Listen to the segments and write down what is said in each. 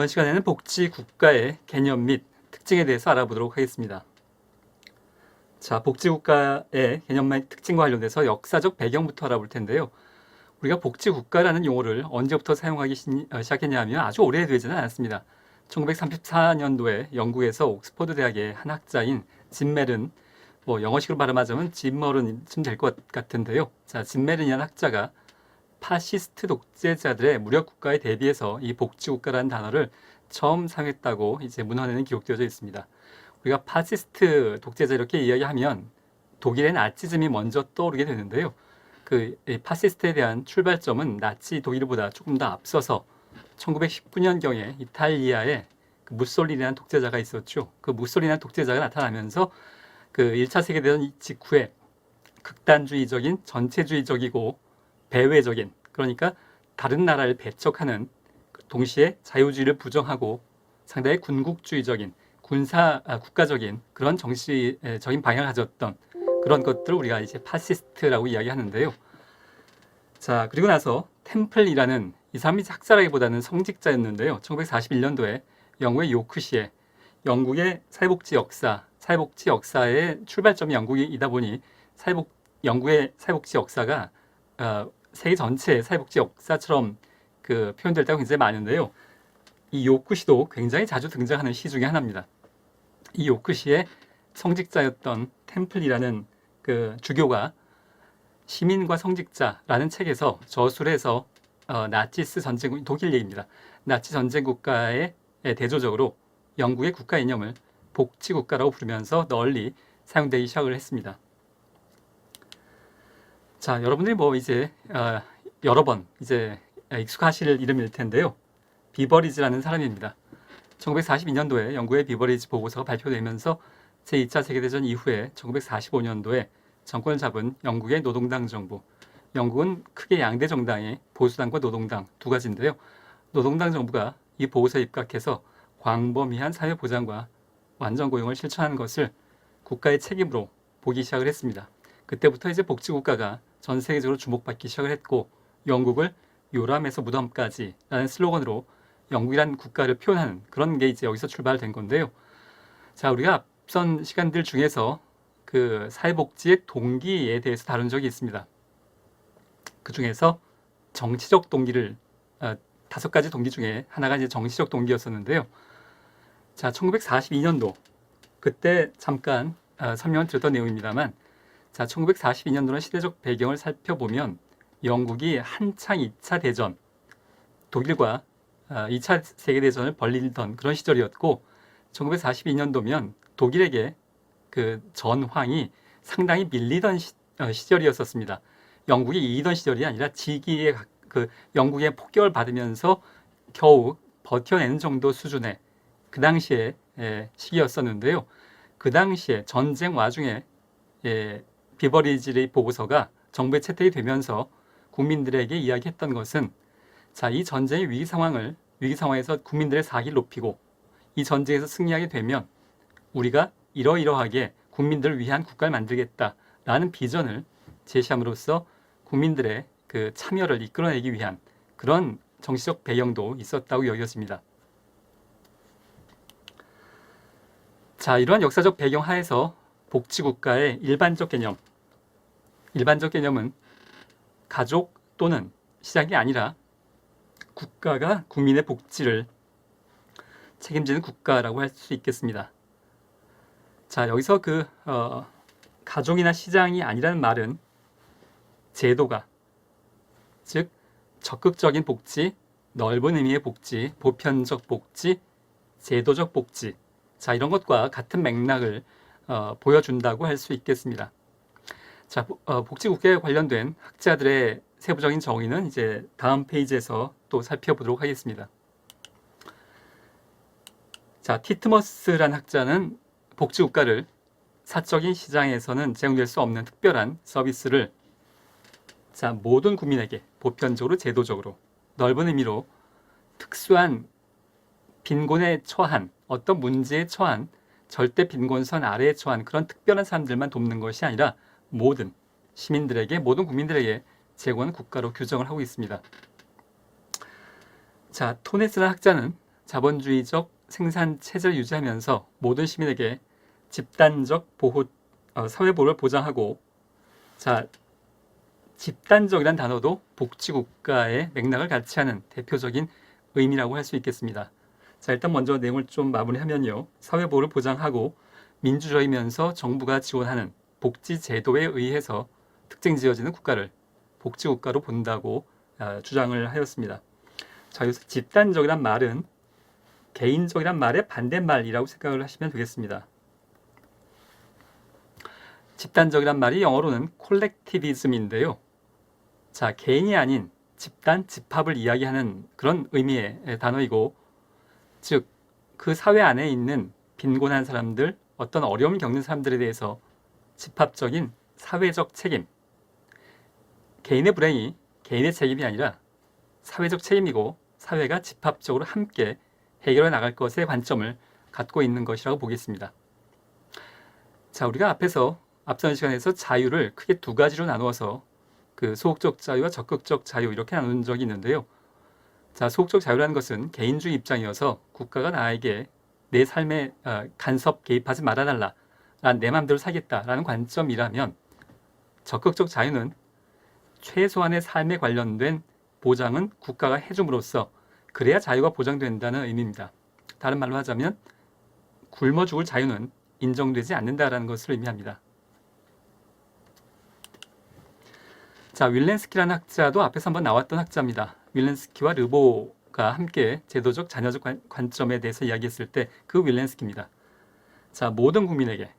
이번 시간에는 복지국가의 개념 및 특징에 대해서 알아보도록 하겠습니다. 자, 복지국가의 개념 및 특징과 관련돼서 역사적 배경부터 알아볼 텐데요. 우리가 복지국가라는 용어를 언제부터 사용하기 시작했냐 하면 아주 오래되지는 않았습니다. 1934년도에 영국에서 옥스퍼드 대학의 한 학자인 짐 메른, 영어식으로 발음하자면 짐 머른쯤 될 것 같은데요. 자, 짐 메른이라는 학자가 파시스트 독재자들의 무력 국가에 대비해서 이 복지국가라는 단어를 처음 사용했다고 이제 문헌에는 기록되어져 있습니다. 우리가 파시스트 독재자 이렇게 이야기하면 독일의 나치즘이 먼저 떠오르게 되는데요. 그 파시스트에 대한 출발점은 나치 독일보다 조금 더 앞서서 1919년경에 이탈리아에 그 무솔리니라는 독재자가 있었죠. 그 무솔리니라는 독재자가 나타나면서 그 1차 세계대전 직후에 극단주의적인 전체주의적이고 배회적인, 그러니까 다른 나라를 배척하는, 동시에 자유주의를 부정하고 상당히 군국주의적인 국가적인 그런 정치적인 방향을 가졌던 그런 것들을 우리가 이제 파시스트라고 이야기하는데요. 자, 그리고 나서 템플이라는, 이 사람이 학자라기보다는 성직자였는데요. 1941년도에 영국의 요크시에 영국의 사회복지 역사의 출발점이 영국이다 보니 영국의 사회복지 역사가 세계 전체의 사회복지 역사처럼 그 표현될 때가 굉장히 많은데요. 이 요크시도 굉장히 자주 등장하는 시 중에 하나입니다. 이 요크시의 성직자였던 템플이라는 그 주교가 시민과 성직자라는 책에서 저술을 해서 나치스 전쟁, 독일 얘기입니다. 나치 전쟁 국가의 대조적으로 영국의 국가 이념을 복지국가라고 부르면서 널리 사용되기 시작을 했습니다. 자, 여러분들이 이제 여러 번 이제 익숙하실 이름일 텐데요. 비버리지라는 사람입니다. 1942년도에 영국의 비버리지 보고서가 발표되면서 제2차 세계대전 이후에 1945년도에 정권을 잡은 영국의 노동당 정부. 영국은 크게 양대 정당의 보수당과 노동당 두 가지인데요. 노동당 정부가 이 보고서에 입각해서 광범위한 사회보장과 완전고용을 실천하는 것을 국가의 책임으로 보기 시작을 했습니다. 그때부터 이제 복지국가가 전 세계적으로 주목받기 시작을 했고, 영국을 요람에서 무덤까지 라는 슬로건으로 영국이란 국가를 표현하는 그런 게 이제 여기서 출발된 건데요. 자, 우리가 앞선 시간들 중에서 그 사회복지의 동기에 대해서 다룬 적이 있습니다. 그 중에서 정치적 동기를 5가지 동기 중에 하나가 이제 정치적 동기였었는데요. 자, 1942년도 그때 잠깐 설명을 드렸던 내용입니다만, 자, 1942년도는 시대적 배경을 살펴보면 영국이 한창 2차 대전, 독일과 2차 세계대전을 벌리던 그런 시절이었고, 1942년도면 독일에게 그 전황이 상당히 밀리던 시절이었었습니다. 영국이 이기던 시절이 아니라 지기의 그 영국의 폭격을 받으면서 겨우 버텨내는 정도 수준의 그 당시의 시기였었는데요. 그 당시에 전쟁 와중에 비버리지 보고서가 정부에 채택이 되면서 국민들에게 이야기했던 것은, 자, 이 전쟁의 위기 상황에서 국민들의 사기를 높이고 이 전쟁에서 승리하게 되면 우리가 이러이러하게 국민들을 위한 국가를 만들겠다라는 비전을 제시함으로써 국민들의 그 참여를 이끌어내기 위한 그런 정치적 배경도 있었다고 여겨집니다. 자, 이러한 역사적 배경 하에서 복지국가의 일반적 개념은 가족 또는 시작이 아니라 국가가 국민의 복지를 책임지는 국가라고 할 수 있겠습니다. 자, 여기서 그 가족이나 시장이 아니라는 말은 제도가, 즉 적극적인 복지, 넓은 의미의 복지, 보편적 복지, 제도적 복지, 자, 이런 것과 같은 맥락을 보여준다고 할 수 있겠습니다. 자, 복지국가에 관련된 학자들의 세부적인 정의는 이제 다음 페이지에서 또 살펴보도록 하겠습니다. 자, 티트머스란 학자는 복지국가를 사적인 시장에서는 제공될 수 없는 특별한 서비스를, 자, 모든 국민에게 보편적으로, 제도적으로, 넓은 의미로 특수한 빈곤에 처한, 어떤 문제에 처한, 절대 빈곤선 아래에 처한 그런 특별한 사람들만 돕는 것이 아니라 모든 시민들에게, 모든 국민들에게 제공하는 국가로 규정을 하고 있습니다. 자, 토네스라는 학자는 자본주의적 생산 체제를 유지하면서 모든 시민에게 집단적 보호, 사회보호를 보장하고, 자, 집단적이란 단어도 복지국가의 맥락을 같이 하는 대표적인 의미라고 할 수 있겠습니다. 자, 일단 먼저 내용을 좀 마무리하면요. 사회보호를 보장하고 민주주의면서 정부가 지원하는 복지제도에 의해서 특징 지어지는 국가를 복지국가로 본다고 주장을 하였습니다. 자, 여기서 집단적이란 말은 개인적이란 말의 반대말이라고 생각을 하시면 되겠습니다. 집단적이란 말이 영어로는 콜렉티비즘인데요. 자, 개인이 아닌 집단, 집합을 이야기하는 그런 의미의 단어이고, 즉, 그 사회 안에 있는 빈곤한 사람들, 어떤 어려움을 겪는 사람들에 대해서 집합적인 사회적 책임, 개인의 불행이 개인의 책임이 아니라 사회적 책임이고 사회가 집합적으로 함께 해결해 나갈 것의 관점을 갖고 있는 것이라고 보겠습니다. 자, 우리가 앞선 시간에서 자유를 크게 두 가지로 나누어서 그 소극적 자유와 적극적 자유 이렇게 나눈 적이 있는데요. 자, 소극적 자유라는 것은 개인주의 입장이어서 국가가 나에게 내 삶에 간섭 개입하지 말아달라, 난 내 마음대로 살겠다라는 관점이라면, 적극적 자유는 최소한의 삶에 관련된 보장은 국가가 해줌으로써 그래야 자유가 보장된다는 의미입니다. 다른 말로 하자면 굶어 죽을 자유는 인정되지 않는다라는 것을 의미합니다. 자, 윌렌스키라는 학자도 앞에서 한번 나왔던 학자입니다. 윌렌스키와 르보가 함께 제도적 자녀적 관점에 대해서 이야기했을 때 그 윌렌스키입니다. 자, 모든 국민에게,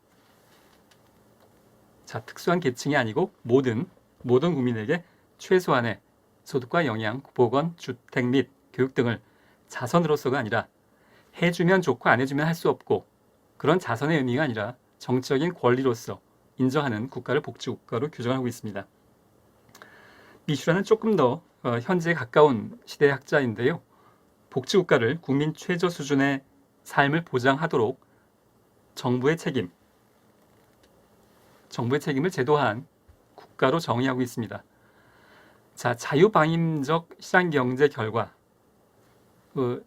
자, 특수한 계층이 아니고 모든 국민에게 최소한의 소득과 영양, 보건, 주택 및 교육 등을 자선으로서가 아니라 해주면 좋고 안 해주면 할 수 없고, 그런 자선의 의미가 아니라 정치적인 권리로서 인정하는 국가를 복지국가로 규정하고 있습니다. 미슈라는 조금 더 현재에 가까운 시대의 학자인데요. 복지국가를 국민 최저 수준의 삶을 보장하도록 정부의 책임을 제도화한 국가로 정의하고 있습니다. 자, 자유방임적 시장경제 결과,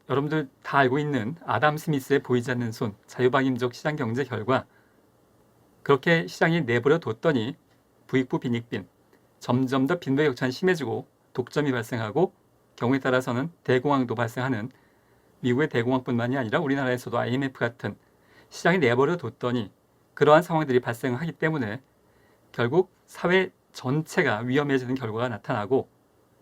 여러분들 다 알고 있는 아담 스미스의 보이지 않는 손, 자유방임적 시장경제 결과, 그렇게 시장이 내버려 뒀더니 부익부 빈익빈, 점점 더 빈부의 격차는 심해지고 독점이 발생하고 경우에 따라서는 대공황도 발생하는 미국의 대공황뿐만이 아니라 우리나라에서도 IMF 같은 시장이 내버려 뒀더니 그러한 상황들이 발생하기 때문에 결국 사회 전체가 위험해지는 결과가 나타나고,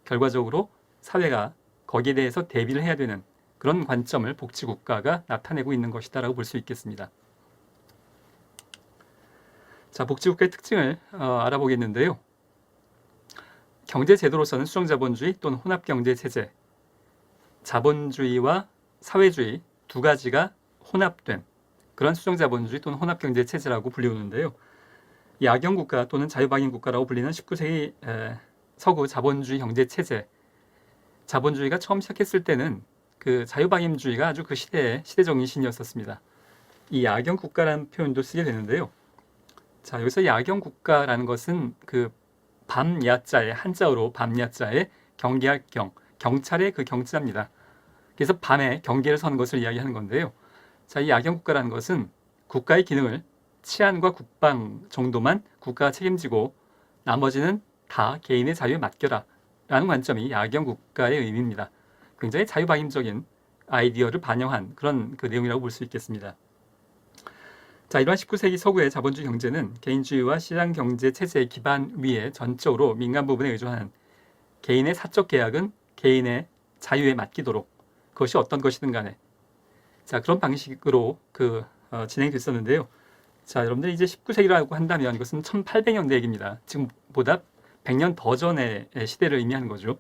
결과적으로 사회가 거기에 대해서 대비를 해야 되는 그런 관점을 복지국가가 나타내고 있는 것이다라고 볼 수 있겠습니다. 자, 복지국가의 특징을 알아보겠는데요. 경제제도로서는 수정자본주의 또는 혼합경제체제, 자본주의와 사회주의 두 가지가 혼합된 그런 수정자본주의 또는 혼합경제체제라고 불리우는데요. 야경국가 또는 자유방임국가라고 불리는 19세기 서구 자본주의 경제체제, 자본주의가 처음 시작했을 때는 그 자유방임주의가 아주 그 시대의 시대정신이었었습니다. 이 야경국가라는 표현도 쓰게 되는데요. 자, 여기서 야경국가라는 것은 그 밤야자의, 한자어로 밤야자의 경계할 경찰의 그 경자입니다. 그래서 밤에 경계를 서는 것을 이야기하는 건데요. 자, 이 야경국가라는 것은 국가의 기능을 치안과 국방 정도만 국가가 책임지고 나머지는 다 개인의 자유에 맡겨라 라는 관점이 야경국가의 의미입니다. 굉장히 자유방임적인 아이디어를 반영한 그런 그 내용이라고 볼 수 있겠습니다. 자, 이러한 19세기 서구의 자본주의 경제는 개인주의와 시장경제 체제의 기반 위에 전적으로 민간 부분에 의존하는 개인의 사적 계약은 개인의 자유에 맡기도록, 그것이 어떤 것이든 간에, 자, 그런 방식으로 진행됐었는데요. 자, 여러분들 이제 19세기라고 한다면 이것은 1800년대 얘기입니다. 지금보다 100년 더 전의 시대를 의미하는 거죠.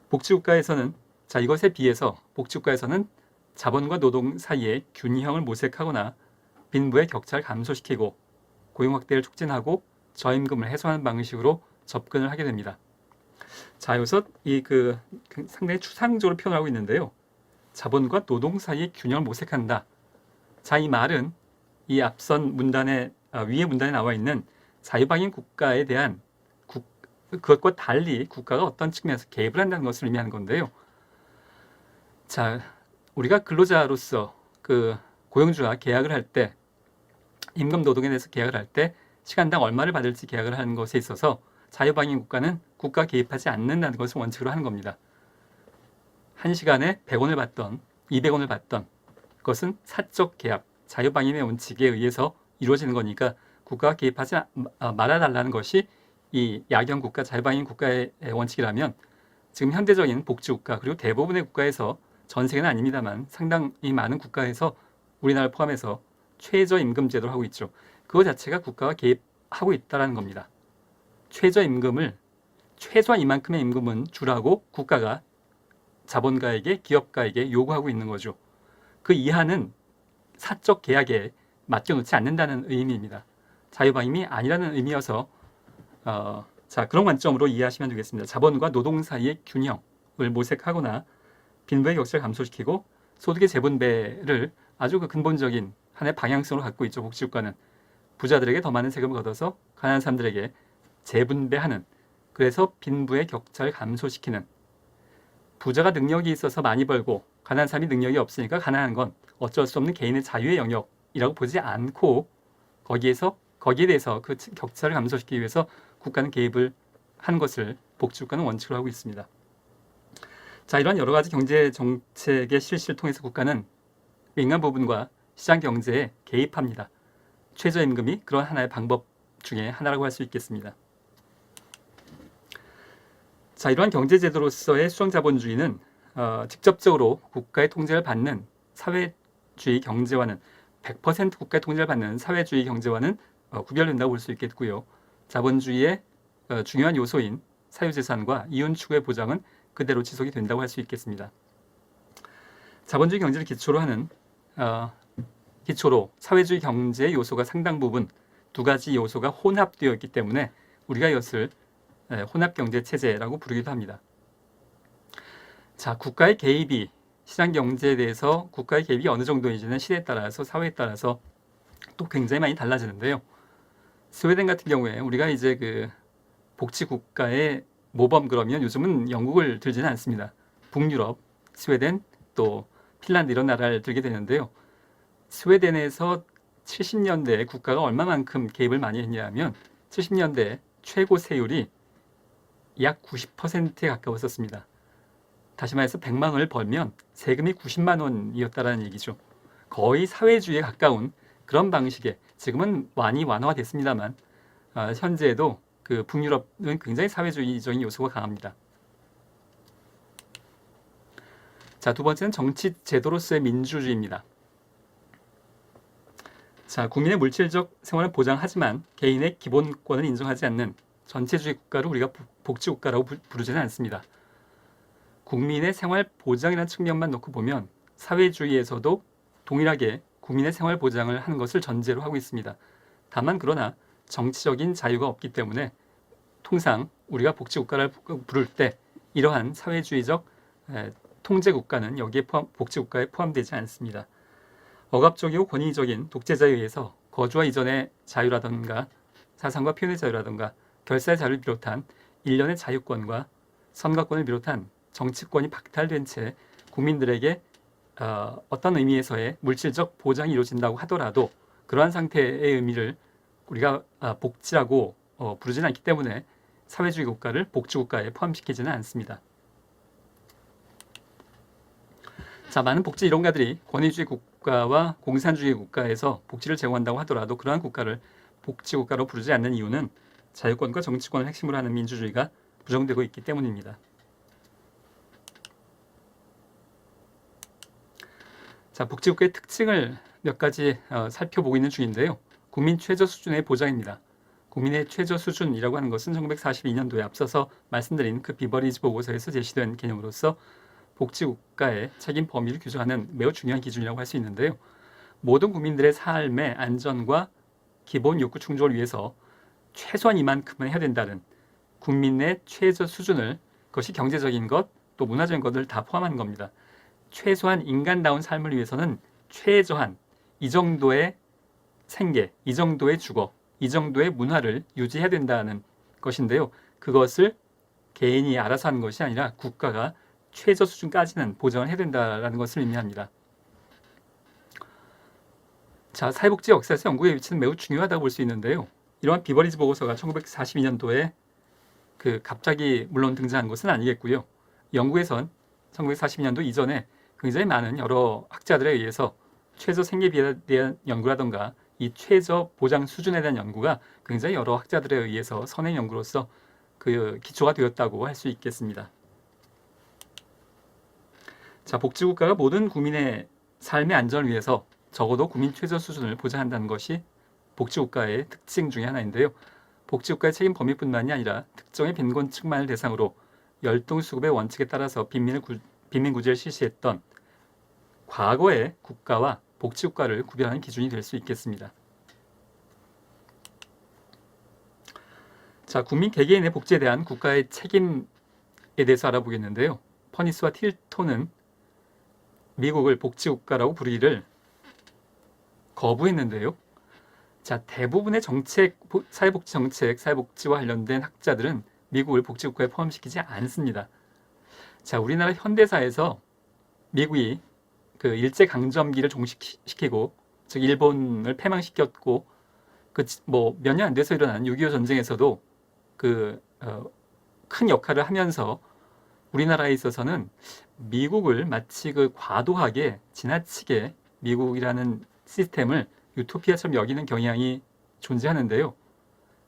복지국가에서는, 자, 이것에 비해서 복지국가에서는 자본과 노동 사이에 균형을 모색하거나 빈부의 격차를 감소시키고 고용 확대를 촉진하고 저임금을 해소하는 방식으로 접근을 하게 됩니다. 자, 여기서 상당히 추상적으로 표현하고 있는데요. 자본과 노동 사이의 균형을 모색한다. 자, 이 말은 이 앞선 문단에 위에 문단에 나와 있는 자유방임 국가에 대한 그것과 달리 국가가 어떤 측면에서 개입을 한다는 것을 의미하는 건데요. 자, 우리가 근로자로서 그 고용주와 계약을 할 때, 임금 노동에 대해서 계약을 할 때 시간당 얼마를 받을지 계약을 하는 것에 있어서 자유방임 국가는 국가 개입하지 않는다는 것을 원칙으로 하는 겁니다. 1시간에 100원을 받던 200원을 받던 그것은 사적 계약, 자유방임의 원칙에 의해서 이루어지는 거니까 국가가 개입하지 말아달라는 것이 이 야경국가, 자유방임 국가의 원칙이라면 지금 현대적인 복지국가 그리고 대부분의 국가에서 전 세계는 아닙니다만 상당히 많은 국가에서 우리나라를 포함해서 최저임금 제도를 하고 있죠. 그거 자체가 국가가 개입하고 있다는 겁니다. 최저임금을 최소한 이만큼의 임금은 주라고 국가가 자본가에게 기업가에게 요구하고 있는 거죠. 그 이하는 사적 계약에 맡겨놓지 않는다는 의미입니다. 자유방임이 아니라는 의미여서 자 그런 관점으로 이해하시면 되겠습니다. 자본과 노동 사이의 균형을 모색하거나 빈부의 격차를 감소시키고 소득의 재분배를 아주 그 근본적인 하나의 방향성으로 갖고 있죠. 복지국가는 부자들에게 더 많은 세금을 걷어서 가난한 사람들에게 재분배하는, 그래서 빈부의 격차를 감소시키는, 부자가 능력이 있어서 많이 벌고 가난한 사람이 능력이 없으니까 가난한 건 어쩔 수 없는 개인의 자유의 영역이라고 보지 않고 거기에 대해서 그 격차를 감소시키기 위해서 국가는 개입을 한 것을 복지국가는 원칙으로 하고 있습니다. 자, 이런 여러 가지 경제 정책의 실시를 통해서 국가는 민간 부분과 시장 경제에 개입합니다. 최저임금이 그런 하나의 방법 중에 하나라고 할 수 있겠습니다. 자, 이러한 경제제도로서의 수정자본주의는 직접적으로 국가의 통제를 받는 사회주의 경제와는 100% 국가의 통제를 받는 사회주의 경제와는 구별된다고 볼 수 있겠고요. 자본주의의 중요한 요소인 사유재산과 이윤 추구의 보장은 그대로 지속이 된다고 할 수 있겠습니다. 자본주의 경제를 기초로 사회주의 경제의 요소가 상당 부분 두 가지 요소가 혼합되어 있기 때문에 우리가 이것을 혼합경제체제라고 부르기도 합니다. 자, 국가의 개입이 시장 경제에 대해서 국가의 개입이 어느 정도인지는 시대에 따라서 사회에 따라서 또 굉장히 많이 달라지는데요. 스웨덴 같은 경우에 우리가 이제 그 복지국가의 모범 그러면 요즘은 영국을 들지는 않습니다. 북유럽, 스웨덴, 또 핀란드 이런 나라를 들게 되는데요. 스웨덴에서 70년대에 국가가 얼마만큼 개입을 많이 했냐면 70년대 최고 세율이 약 90%에 가까웠었습니다. 다시 말해서 100만 원을 벌면 세금이 90만 원이었다라는 얘기죠. 거의 사회주의에 가까운 그런 방식의, 지금은 많이 완화됐습니다만 현재에도 그 북유럽은 굉장히 사회주의적인 요소가 강합니다. 자, 두 번째는 정치 제도로서의 민주주의입니다. 자, 국민의 물질적 생활을 보장하지만 개인의 기본권을 인정하지 않는 전체주의 국가를 우리가 복지국가라고 부르지는 않습니다. 국민의 생활 보장이라는 측면만 놓고 보면 사회주의에서도 동일하게 국민의 생활 보장을 하는 것을 전제로 하고 있습니다. 다만 그러나 정치적인 자유가 없기 때문에 통상 우리가 복지국가를 부를 때 이러한 사회주의적 통제국가는 여기에 복지국가에 포함되지 않습니다. 억압적이고 권위적인 독재자에 의해서 거주와 이전의 자유라든가 사상과 표현의 자유라든가 결사의 자유를 비롯한 일련의 자유권과 선거권을 비롯한 정치권이 박탈된 채 국민들에게 어떤 의미에서의 물질적 보장이 이루어진다고 하더라도 그러한 상태의 의미를 우리가 복지라고 부르지는 않기 때문에 사회주의 국가를 복지국가에 포함시키지는 않습니다. 자, 많은 복지 이론가들이 권위주의 국가와 공산주의 국가에서 복지를 제공한다고 하더라도 그러한 국가를 복지국가로 부르지 않는 이유는 자유권과 정치권을 핵심으로 하는 민주주의가 부정되고 있기 때문입니다. 자, 복지국가의 특징을 몇 가지 살펴보고 있는 중인데요. 국민 최저 수준의 보장입니다. 국민의 최저 수준이라고 하는 것은 1942년도에 앞서서 말씀드린 그 비버리지 보고서에서 제시된 개념으로서 복지국가의 책임 범위를 규정하는 매우 중요한 기준이라고 할 수 있는데요. 모든 국민들의 삶의 안전과 기본 욕구 충족을 위해서 최소한 이만큼은 해야 된다는 국민의 최저 수준을, 그것이 경제적인 것, 또 문화적인 것을 다 포함한 겁니다. 최소한 인간다운 삶을 위해서는 최저한 이 정도의 생계, 이 정도의 주거, 이 정도의 문화를 유지해야 된다는 것인데요. 그것을 개인이 알아서 하는 것이 아니라 국가가 최저 수준까지는 보장을 해야 된다라는 것을 의미합니다. 자, 사회복지 역사에서 영국의 위치는 매우 중요하다고 볼 수 있는데요. 이러한 비버리지 보고서가 1942년도에 갑자기 물론 등장한 것은 아니겠고요. 영국에선 1942년도 이전에 굉장히 많은 여러 학자들에 의해서 최저 생계비에 대한 연구라던가 이 최저 보장 수준에 대한 연구가 굉장히 여러 학자들에 의해서 선행 연구로서 기초가 되었다고 할 수 있겠습니다. 자, 복지국가가 모든 국민의 삶의 안전을 위해서 적어도 국민 최저 수준을 보장한다는 것이 복지국가의 특징 중에 하나인데요. 복지국가의 책임 범위뿐만이 아니라 특정의 빈곤층만을 대상으로 열등수급의 원칙에 따라서 빈민구제를 실시했던 과거의 국가와 복지국가를 구별하는 기준이 될 수 있겠습니다. 자, 국민 개개인의 복지에 대한 국가의 책임에 대해서 알아보겠는데요. 퍼니스와 틸톤은 미국을 복지국가라고 부르기를 거부했는데요. 자, 대부분의 사회복지 정책, 사회복지와 관련된 학자들은 미국을 복지국가에 포함시키지 않습니다. 자, 우리나라 현대사에서 미국이 일제강점기를 종식시키고, 즉 일본을 패망시켰고, 몇 년 안 돼서 일어난 6.25 전쟁에서도 큰 역할을 하면서 우리나라에 있어서는 미국을 마치 과도하게 지나치게 미국이라는 시스템을 유토피아처럼 여기는 경향이 존재하는데요.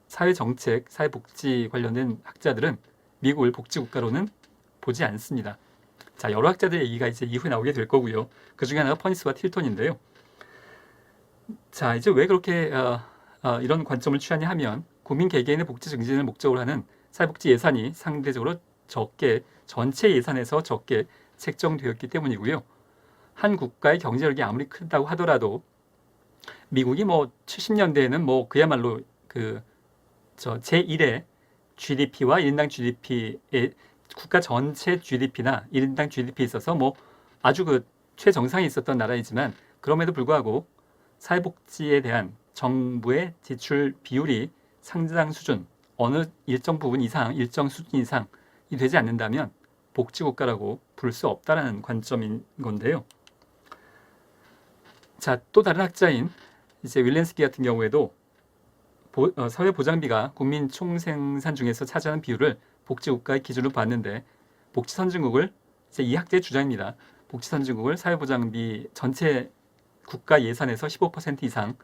사회정책, 사회복지 관련된 학자들은 미국을 복지국가로는 보지 않습니다. 자, 여러 학자들의 얘기가 이제 이후에 나오게 될 거고요. 그 중에 하나가 퍼니스와 틸톤인데요. 자, 이제 왜 그렇게 이런 관점을 취하냐 하면 국민 개개인의 복지 증진을 목적으로 하는 사회복지 예산이 상대적으로 적게, 전체 예산에서 적게 책정되었기 때문이고요. 한 국가의 경제력이 아무리 크다고 하더라도 미국이 70년대에는 그야말로 제1의 GDP와 1인당 GDP의 국가 전체 GDP나 1인당 GDP에 있어서 아주 최정상에 있었던 나라이지만, 그럼에도 불구하고 사회복지에 대한 정부의 지출 비율이 상당 수준, 어느 일정 부분 이상, 일정 수준 이상이 되지 않는다면 복지국가라고 부를 수 없다는 관점인 건데요. 자, 또 다른 학자인 이제 윌렌스키 같은 경우에도 사회보장비가 국민 총생산 중에서 차지하는 비율을 복지국가의 기준으로 봤는데, 복지선진국을 이제 이 학자의 주장입니다. 복지선진국을 사회보장비 전체 국가 예산에서 15% 이상,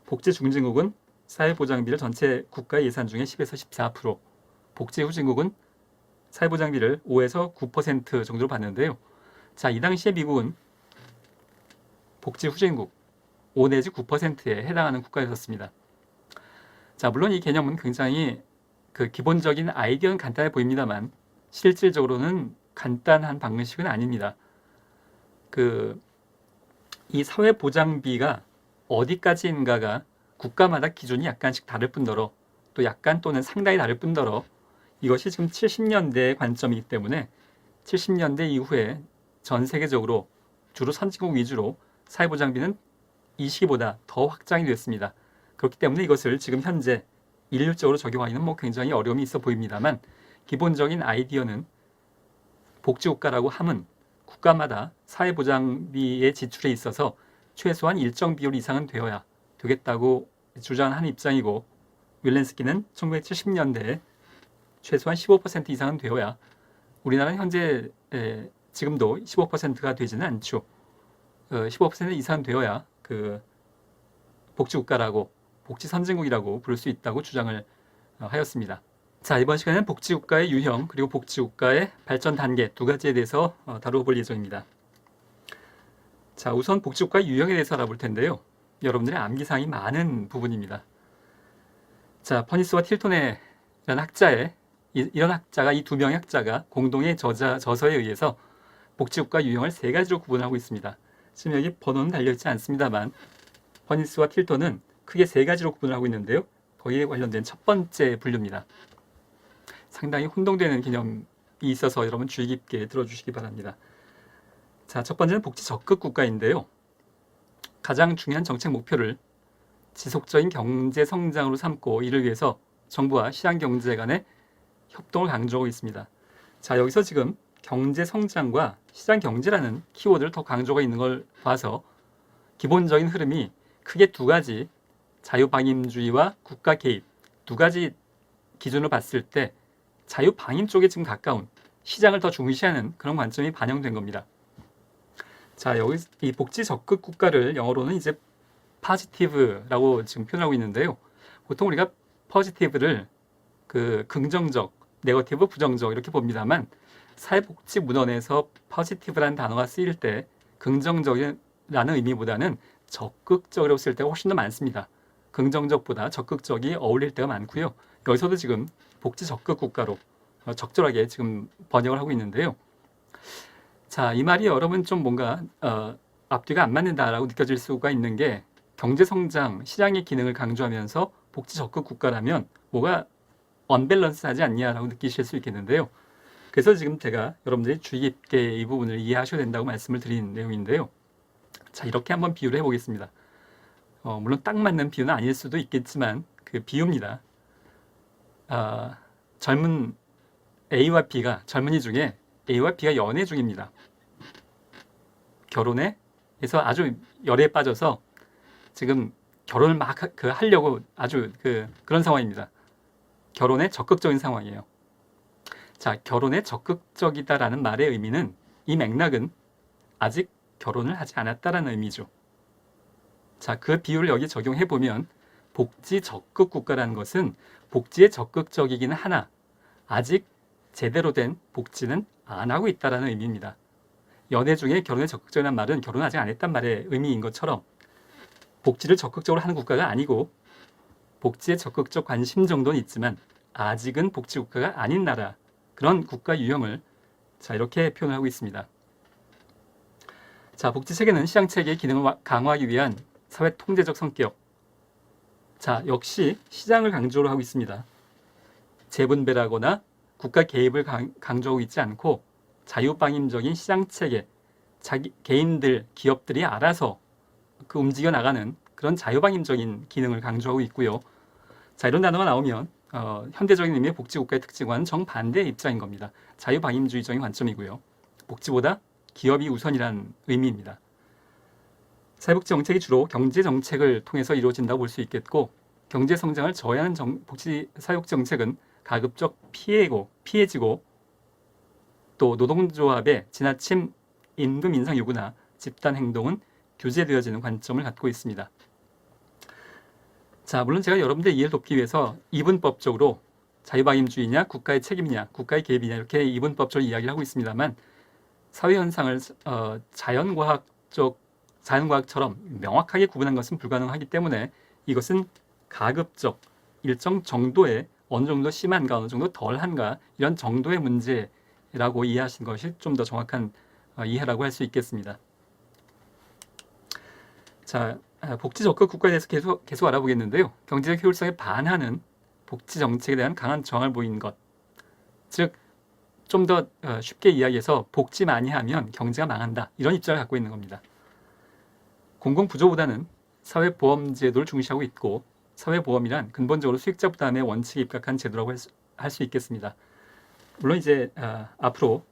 복지중진국은 사회보장비를 전체 국가 예산 중에 10에서 14%, 복지후진국은 사회보장비를 5에서 9% 정도로 봤는데요. 자, 이 당시에 미국은 복지후진국 5 내지 9%에 해당하는 국가였습니다. 자, 물론 이 개념은 굉장히 기본적인 아이디어는 간단해 보입니다만 실질적으로는 간단한 방식은 아닙니다. 이 사회보장비가 어디까지인가가 국가마다 기준이 약간씩 다를 뿐더러, 또 약간 또는 상당히 다를 뿐더러, 이것이 지금 70년대의 관점이기 때문에 70년대 이후에 전 세계적으로 주로 선진국 위주로 사회보장비는 이 시기보다 더 확장이 됐습니다. 그렇기 때문에 이것을 지금 현재 일률적으로 적용하기는 굉장히 어려움이 있어 보입니다만, 기본적인 아이디어는 복지국가라고 함은 국가마다 사회보장비의 지출에 있어서 최소한 일정 비율 이상은 되어야 되겠다고 주장한 입장이고, 윌렌스키는 1970년대에 최소한 15% 이상은 되어야, 우리나라는 현재 지금도 15%가 되지는 않죠. 15% 이상 되어야 복지국가라고, 복지선진국이라고 부를 수 있다고 주장을 하였습니다. 자, 이번 시간에는 복지국가의 유형 그리고 복지국가의 발전 단계 두 가지에 대해서 다뤄볼 예정입니다. 자, 우선 복지국가의 유형에 대해서 알아볼 텐데요. 여러분들의 암기사항이 많은 부분입니다. 자, 퍼니스와 틸톤이라는 이런 학자가, 이 두 명의 학자가 공동의 저서에 의해서 복지국가 유형을 세 가지로 구분하고 있습니다. 지금 여기 번호는 달려있지 않습니다만 퍼니스와 틸톤은 크게 세 가지로 구분을 하고 있는데요. 거기에 관련된 첫 번째 분류입니다. 상당히 혼동되는 개념이 있어서 여러분 주의 깊게 들어주시기 바랍니다. 자, 첫 번째는 복지 적극 국가인데요. 가장 중요한 정책 목표를 지속적인 경제 성장으로 삼고, 이를 위해서 정부와 시장 경제 간의 협동을 강조하고 있습니다. 자, 여기서 지금 경제 성장과 시장 경제라는 키워드를 더 강조가 있는 걸 봐서 기본적인 흐름이 크게 두 가지, 자유방임주의와 국가 개입, 두 가지 기준으로 봤을 때 자유방임 쪽에 지금 가까운, 시장을 더 중시하는 그런 관점이 반영된 겁니다. 자, 여기 이 복지 적극 국가를 영어로는 이제 positive라고 지금 표현하고 있는데요. 보통 우리가 positive를 그 긍정적, 네거티브, 부정적 이렇게 봅니다만, 사회복지 문헌에서 positive라는 단어가 쓰일 때 긍정적이라는 의미보다는 적극적으로 쓸 때가 훨씬 더 많습니다. 긍정적보다 적극적이 어울릴 때가 많고요. 여기서도 지금 복지 적극 국가로 적절하게 지금 번역을 하고 있는데요. 자, 이 말이 여러분 좀 뭔가 앞뒤가 안 맞는다라고 느껴질 수가 있는 게, 경제 성장, 시장의 기능을 강조하면서 복지 적극 국가라면 뭐가 언밸런스하지 않냐라고 느끼실 수 있겠는데요. 그래서 지금 제가 여러분들이 주의 깊게 이 부분을 이해하셔야 된다고 말씀을 드린 내용인데요. 자, 이렇게 한번 비유를 해보겠습니다. 물론 딱 맞는 비유는 아닐 수도 있겠지만 그 비유입니다. 젊은 A와 B가, 젊은이 중에 A와 B가 연애 중입니다. 결혼에 해서 아주 열에 빠져서 지금 결혼을 막 하려고 아주 그런 상황입니다. 결혼에 적극적인 상황이에요. 자, 결혼에 적극적이다라는 말의 의미는, 이 맥락은 아직 결혼을 하지 않았다라는 의미죠. 자, 그 비유를 여기 적용해 보면 복지 적극 국가라는 것은 복지에 적극적이기는 하나 아직 제대로 된 복지는 안 하고 있다라는 의미입니다. 연애 중에 결혼에 적극적이라는 말은 결혼 아직 안 했단 말의 의미인 것처럼, 복지를 적극적으로 하는 국가가 아니고 복지에 적극적 관심 정도는 있지만 아직은 복지 국가가 아닌 나라, 그런 국가 유형을 자, 이렇게 표현을 하고 있습니다. 자, 복지 체계는 시장 체계의 기능을 강화하기 위한 사회 통제적 성격. 자, 역시 시장을 강조를 하고 있습니다. 재분배라거나 국가 개입을 강조하고 있지 않고 자유방임적인 시장 체계, 자기 개인들, 기업들이 알아서 움직여 나가는 그런 자유방임적인 기능을 강조하고 있고요. 자, 이런 단어가 나오면 현대적인 의미의 복지국가의 특징과는 정반대의 입장인 겁니다. 자유방임주의적인 관점이고요. 복지보다 기업이 우선이라는 의미입니다. 사회복지 정책이 주로 경제 정책을 통해서 이루어진다고 볼 수 있겠고, 경제 성장을 저해하는 사회복지 정책은 가급적 피해지고 또 노동조합의 지나친 임금 인상 요구나 집단 행동은 규제되어지는 관점을 갖고 있습니다. 자, 물론 제가 여러분들 이해를 돕기 위해서 이분법적으로 자유방임주의냐, 국가의 책임이냐, 국가의 개입이냐 이렇게 이분법적으로 이야기를 하고 있습니다만, 사회현상을 자연과학처럼 명확하게 구분한 것은 불가능하기 때문에 이것은 가급적 일정 정도의, 어느 정도 심한가 어느 정도 덜한가 이런 정도의 문제라고 이해하시는 것이 좀 더 정확한 이해라고 할 수 있겠습니다. 자, 복지 적극 국가에 대해서 계속 알아보겠는데요. 경제적 효율성에 반하는 복지 정책에 대한 강한 저항을 보이는 것, 즉 좀 더 쉽게 이야기해서 복지 많이 하면 경제가 망한다, 이런 입장을 갖고 있는 겁니다. 공공부조보다는 사회보험제도를 중시하고 있고, 사회보험이란 근본적으로 수익자 부담의 원칙에 입각한 제도라고 할 수 있겠습니다. 물론 이제 앞으로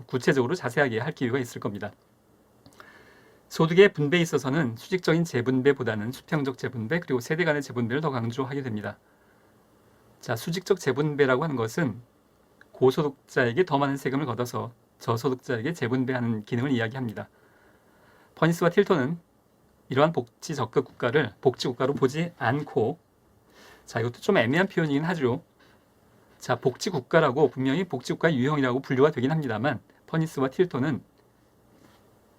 구체적으로 자세하게 할 기회가 있을 겁니다. 소득의 분배에 있어서는 수직적인 재분배보다는 수평적 재분배, 그리고 세대 간의 재분배를 더 강조하게 됩니다. 자, 수직적 재분배라고 하는 것은 고소득자에게 더 많은 세금을 걷어서 저소득자에게 재분배하는 기능을 이야기합니다. 퍼니스와 틸턴은 이러한 복지 적극 국가를 복지 국가로 보지 않고, 자, 이것도 좀 애매한 표현이긴 하죠. 자, 복지 국가라고 분명히 복지 국가 유형이라고 분류가 되긴 합니다만, 퍼니스와 틸턴은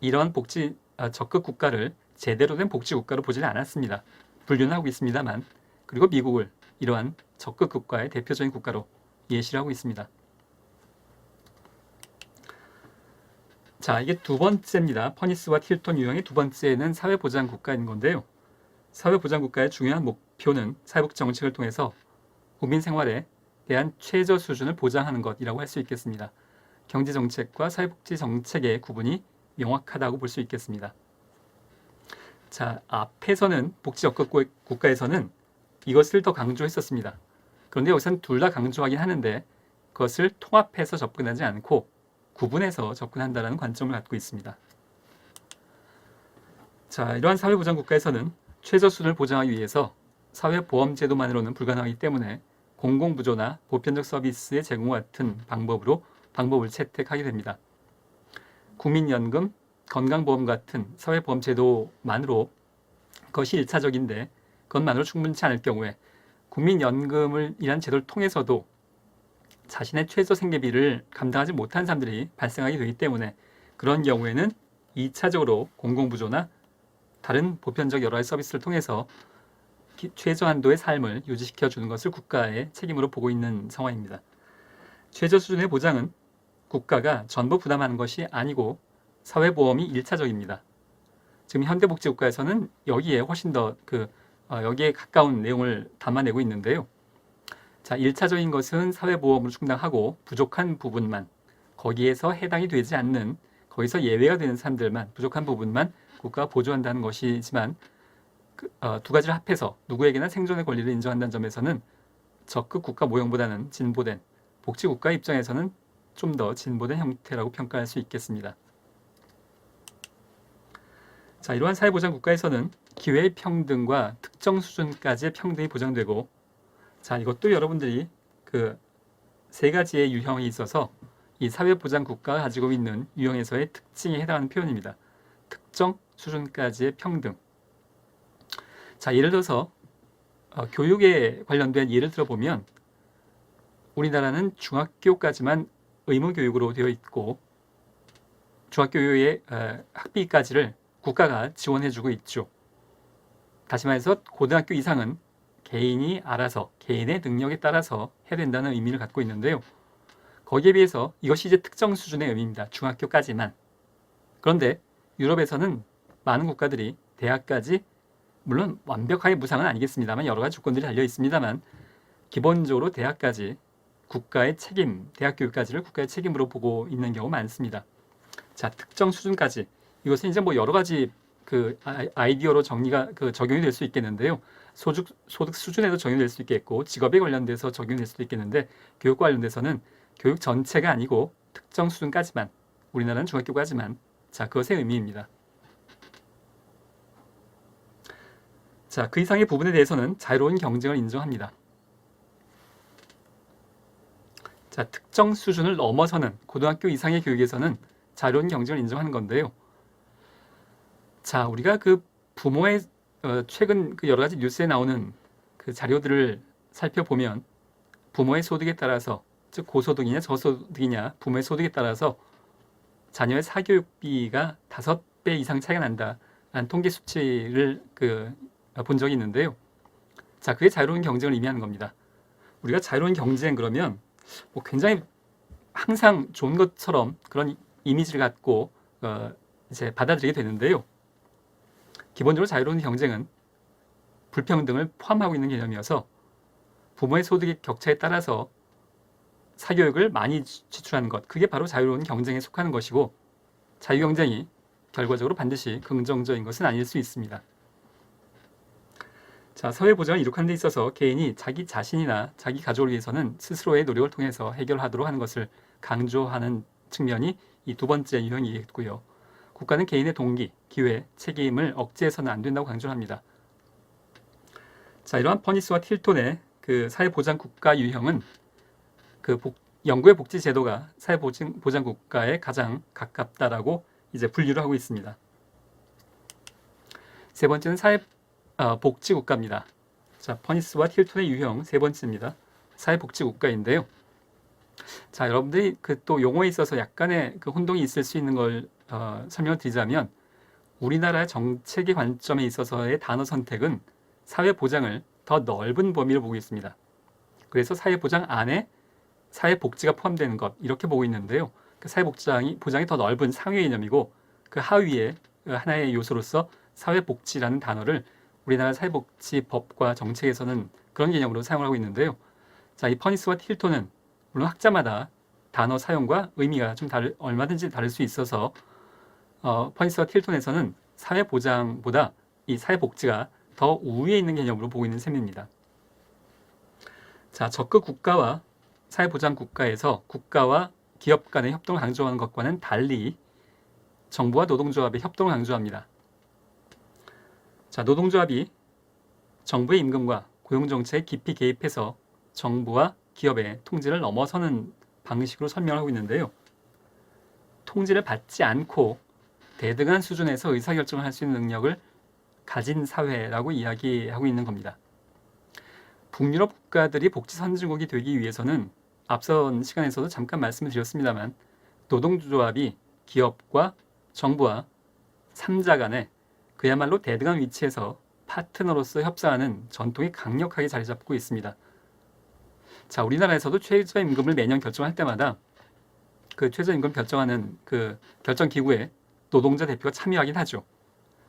이러한 복지 적극 국가를 제대로 된 복지 국가로 보지는 않았습니다. 분류는 하고 있습니다만, 그리고 미국을 이러한 적극 국가의 대표적인 국가로 예시를 하고 있습니다. 자, 이게 두 번째입니다. 퍼니스와 틸턴 유형의 두 번째는 사회보장 국가인 건데요. 사회보장 국가의 중요한 목표는 사회복지 정책을 통해서 국민 생활에 대한 최저 수준을 보장하는 것이라고 할 수 있겠습니다. 경제 정책과 사회복지 정책의 구분이 명확하다고 볼 수 있겠습니다. 자, 앞에서는 복지 적극 국가에서는 이것을 더 강조했었습니다. 그런데 여기서는 둘 다 강조하긴 하는데 그것을 통합해서 접근하지 않고 구분해서 접근한다는 관점을 갖고 있습니다. 자, 이러한 사회보장국가에서는 최저 수준을 보장하기 위해서 사회보험제도만으로는 불가능하기 때문에 공공부조나 보편적 서비스의 제공과 같은 방법을 채택하게 됩니다. 국민연금, 건강보험 같은 사회보험제도만으로 그것이 일차적인데 그것만으로 충분치 않을 경우에 국민연금을 이란 제도를 통해서도 자신의 최저 생계비를 감당하지 못한 사람들이 발생하게 되기 때문에 그런 경우에는 2차적으로 공공부조나 다른 보편적 여러 가지 서비스를 통해서 최저 한도의 삶을 유지시켜 주는 것을 국가의 책임으로 보고 있는 상황입니다. 최저 수준의 보장은 국가가 전부 부담하는 것이 아니고 사회보험이 1차적입니다. 지금 현대복지국가에서는 여기에 훨씬 더 여기에 가까운 내용을 담아내고 있는데요. 자, 1차적인 것은 사회보험으로 충당하고 부족한 부분만, 거기에서 해당이 되지 않는, 거기서 예외가 되는 사람들만, 부족한 부분만 국가가 보조한다는 것이지만 두 가지를 합해서 누구에게나 생존의 권리를 인정한다는 점에서는 적극 국가 모형보다는 진보된 복지국가 입장에서는 좀 더 진보된 형태라고 평가할 수 있겠습니다. 자, 이러한 사회보장 국가에서는 기회의 평등과 특정 수준까지의 평등이 보장되고, 자, 이것도 여러분들이 그 세 가지의 유형이 있어서 이 사회보장 국가가 가지고 있는 유형에서의 특징에 해당하는 표현입니다. 특정 수준까지의 평등. 자, 예를 들어서 교육에 관련된 예를 들어보면 우리나라는 중학교까지만 의무교육으로 되어 있고 중학교의 학비까지를 국가가 지원해주고 있죠. 다시 말해서 고등학교 이상은 개인이 알아서 개인의 능력에 따라서 해야 된다는 의미를 갖고 있는데요. 거기에 비해서 이것이 이제 특정 수준의 의미입니다. 중학교까지만. 그런데 유럽에서는 많은 국가들이 대학까지 물론 완벽하게 무상은 아니겠습니다만 여러 가지 조건들이 달려 있습니다만 기본적으로 대학까지 국가의 책임, 대학 교육까지를 국가의 책임으로 보고 있는 경우가 많습니다. 자, 특정 수준까지 이것은 이제 뭐 여러 가지 아이디어로 적용이 될 수 있겠는데요. 소득 수준에도 적용이 될 수 있겠고 직업에 관련돼서 적용이 될 수도 있겠는데 교육과 관련돼서는 교육 전체가 아니고 특정 수준까지만, 우리나라는 중학교까지만, 자, 그것의 의미입니다. 자, 그 이상의 부분에 대해서는 자유로운 경쟁을 인정합니다. 자, 특정 수준을 넘어서는 고등학교 이상의 교육에서는 자유로운 경쟁을 인정하는 건데요. 자, 우리가 부모의 최근 여러 가지 뉴스에 나오는 자료들을 살펴보면 부모의 소득에 따라서, 즉 고소득이냐 저소득이냐 부모의 소득에 따라서 자녀의 사교육비가 5배 이상 차이가 난다라는 통계 수치를 본 적이 있는데요. 자, 그게 자유로운 경쟁을 의미하는 겁니다. 우리가 자유로운 경쟁 그러면 뭐 굉장히 항상 좋은 것처럼 그런 이미지를 갖고 이제 받아들이게 되는데요. 기본적으로 자유로운 경쟁은 불평등을 포함하고 있는 개념이어서 부모의 소득의 격차에 따라서 사교육을 많이 지출하는 것, 그게 바로 자유로운 경쟁에 속하는 것이고 자유경쟁이 결과적으로 반드시 긍정적인 것은 아닐 수 있습니다. 자, 사회보장을 이룩하는 데 있어서 개인이 자기 자신이나 자기 가족을 위해서는 스스로의 노력을 통해서 해결하도록 하는 것을 강조하는 측면이 이 두 번째 유형이겠고요. 국가는 개인의 동기, 기회, 책임을 억제해서는 안 된다고 강조합니다. 자, 이러한 퍼니스와 틸톤의 사회보장 국가 유형은 영국의 복지 제도가 사회보장 국가에 가장 가깝다라고 이제 분류를 하고 있습니다. 세 번째는 복지 국가입니다. 자, 퍼니스와 틸톤의 유형 세 번째입니다. 사회복지 국가인데요. 자, 여러분들이 또 용어에 있어서 약간의 혼동이 있을 수 있는 걸 설명을 드리자면 우리나라 정책의 관점에 있어서의 단어 선택은 사회보장을 더 넓은 범위로 보고 있습니다. 그래서 사회보장 안에 사회복지가 포함되는 것 이렇게 보고 있는데요. 사회보장이 더 넓은 상위 개념이고 그 하위에 하나의 요소로서 사회복지라는 단어를 우리나라 사회복지법과 정책에서는 그런 개념으로 사용을 하고 있는데요. 자, 이 퍼니스와 틸톤은 물론 학자마다 단어 사용과 의미가 좀 얼마든지 다를 수 있어서 퍼니스와 틸톤에서는 사회보장보다 이 사회복지가 더 우위에 있는 개념으로 보고 있는 셈입니다. 자, 적극 국가와 사회보장 국가에서 국가와 기업 간의 협동을 강조하는 것과는 달리 정부와 노동조합의 협동을 강조합니다. 자, 노동조합이 정부의 임금과 고용정책에 깊이 개입해서 정부와 기업의 통제를 넘어서는 방식으로 설명을 하고 있는데요. 통제를 받지 않고 대등한 수준에서 의사결정을 할 수 있는 능력을 가진 사회라고 이야기하고 있는 겁니다. 북유럽 국가들이 복지 선진국이 되기 위해서는 앞선 시간에서도 잠깐 말씀을 드렸습니다만 노동조합이 기업과 정부와 3자 간에 그야말로 대등한 위치에서 파트너로서 협상하는 전통이 강력하게 자리 잡고 있습니다. 자, 우리나라에서도 최저임금을 매년 결정할 때마다 그 최저임금 결정하는 그 결정기구에 노동자 대표가 참여하긴 하죠.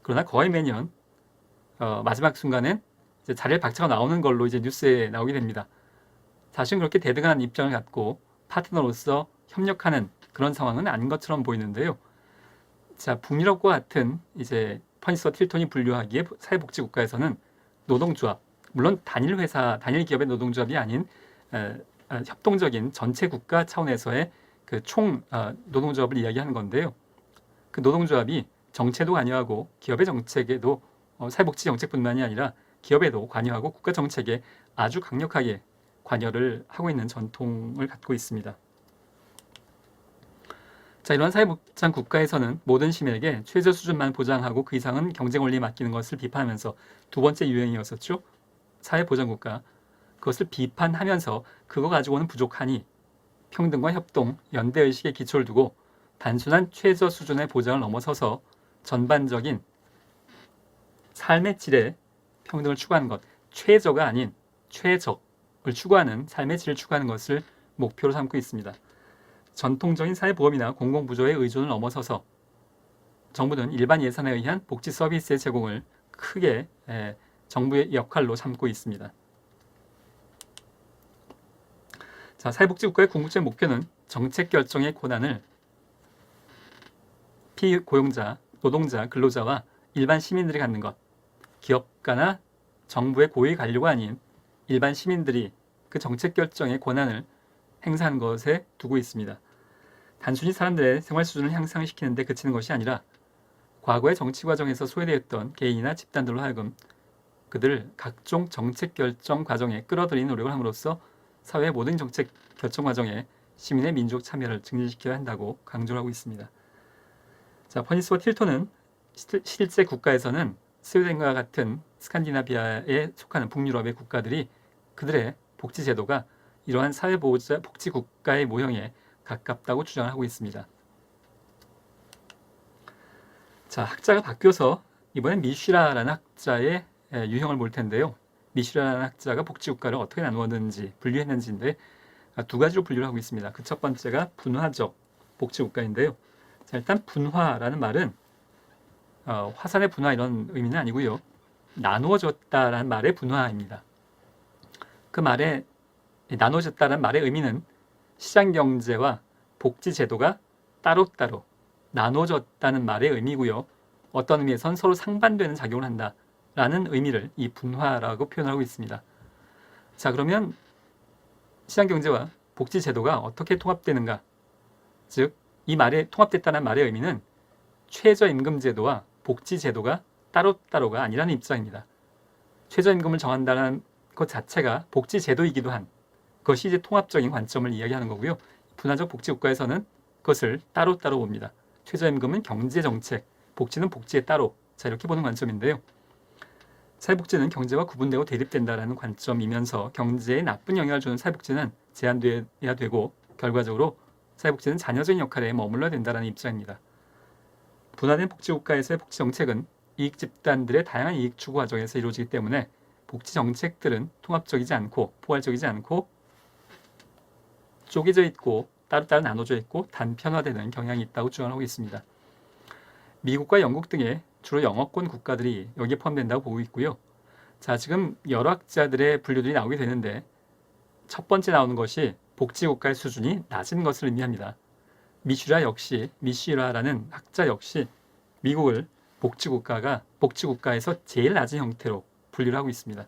그러나 거의 매년 마지막 순간엔 이제 자리를 박차가 나오는 걸로 이제 뉴스에 나오게 됩니다. 사실은 그렇게 대등한 입장을 갖고 파트너로서 협력하는 그런 상황은 아닌 것처럼 보이는데요. 자, 북유럽과 같은 이제 퍼니스와 틸턴이 분류하기에 사회복지국가에서는 노동조합, 물론 단일 회사, 단일 기업의 노동조합이 아닌 협동적인 전체 국가 차원에서의 그 총 노동조합을 이야기하는 건데요. 그 노동조합이 정책도 관여하고 기업의 정책에도 사회복지 정책뿐만이 아니라 기업에도 관여하고 국가 정책에 아주 강력하게 관여를 하고 있는 전통을 갖고 있습니다. 자, 이러한 사회복장 국가에서는 모든 시민에게 최저 수준만 보장하고 그 이상은 경쟁 원리에 맡기는 것을 비판하면서 두 번째 유행이었었죠. 사회보장국가. 그것을 비판하면서 그거 가지고는 부족하니 평등과 협동, 연대의식에 기초를 두고 단순한 최저 수준의 보장을 넘어서서 전반적인 삶의 질의 평등을 추구하는 것, 최저가 아닌 최적을 추구하는 삶의 질을 추구하는 것을 목표로 삼고 있습니다. 전통적인 사회보험이나 공공부조의 의존을 넘어서서 정부는 일반 예산에 의한 복지 서비스의 제공을 크게 정부의 역할로 삼고 있습니다. 자, 사회복지국가의 궁극적 목표는 정책 결정의 권한을 피고용자, 노동자, 근로자와 일반 시민들이 갖는 것, 기업가나 정부의 고위 관료가 아닌 일반 시민들이 그 정책 결정의 권한을 행사하는 것에 두고 있습니다. 단순히 사람들의 생활 수준을 향상시키는 데 그치는 것이 아니라 과거의 정치 과정에서 소외되었던 개인이나 집단들로 하여금 그들을 각종 정책 결정 과정에 끌어들이는 노력을 함으로써 사회의 모든 정책 결정 과정에 시민의 민족 참여를 증진시켜야 한다고 강조를 하고 있습니다. 자, 퍼니스와 틸턴은 실제 국가에서는 스웨덴과 같은 스칸디나비아에 속하는 북유럽의 국가들이 그들의 복지 제도가 이러한 사회복지 국가의 모형에 가깝다고 주장을 하고 있습니다. 자, 학자가 바뀌어서 이번엔 미슈라라는 학자의 유형을 볼 텐데요. 미슈라라는 학자가 복지국가를 어떻게 나누었는지 분류했는지인데 두 가지로 분류를 하고 있습니다. 그 첫 번째가 분화적 복지국가인데요. 자, 일단 분화라는 말은 화산의 분화 이런 의미는 아니고요. 나누어졌다라는 말의 분화입니다. 그 말에 나누어졌다라는 말의 의미는 시장경제와 복지제도가 따로따로 나누어졌다는 말의 의미고요. 어떤 의미에선 서로 상반되는 작용을 한다라는 의미를 이 분화라고 표현하고 있습니다. 자, 그러면 시장경제와 복지제도가 어떻게 통합되는가? 즉, 이 말에 통합됐다는 말의 의미는 최저임금제도와 복지제도가 따로따로가 아니라는 입장입니다. 최저임금을 정한다는 것 자체가 복지제도이기도 한 그것이 이제 통합적인 관점을 이야기하는 거고요. 분화적 복지국가에서는 그것을 따로따로 봅니다. 최저임금은 경제정책, 복지는 복지에 따로. 자, 이렇게 보는 관점인데요. 사회복지는 경제와 구분되고 대립된다는 관점이면서 경제에 나쁜 영향을 주는 사회복지는 제한돼야 되고 결과적으로 사회복지는 자녀적인 역할에 머물러야 된다는 입장입니다. 분화된 복지국가에서의 복지정책은 이익 집단들의 다양한 이익 추구 과정에서 이루어지기 때문에 복지정책들은 통합적이지 않고 포괄적이지 않고 쪼개져 있고 따로따로 나눠져 있고 단편화되는 경향이 있다고 주장하고 있습니다. 미국과 영국 등의 주로 영어권 국가들이 여기에 포함된다고 보고 있고요. 자, 지금 여러 학자들의 분류들이 나오게 되는데 첫 번째 나오는 것이 복지국가의 수준이 낮은 것을 의미합니다. 미슈라라는 학자 역시 미국을 복지국가에서 제일 낮은 형태로 분류를 하고 있습니다.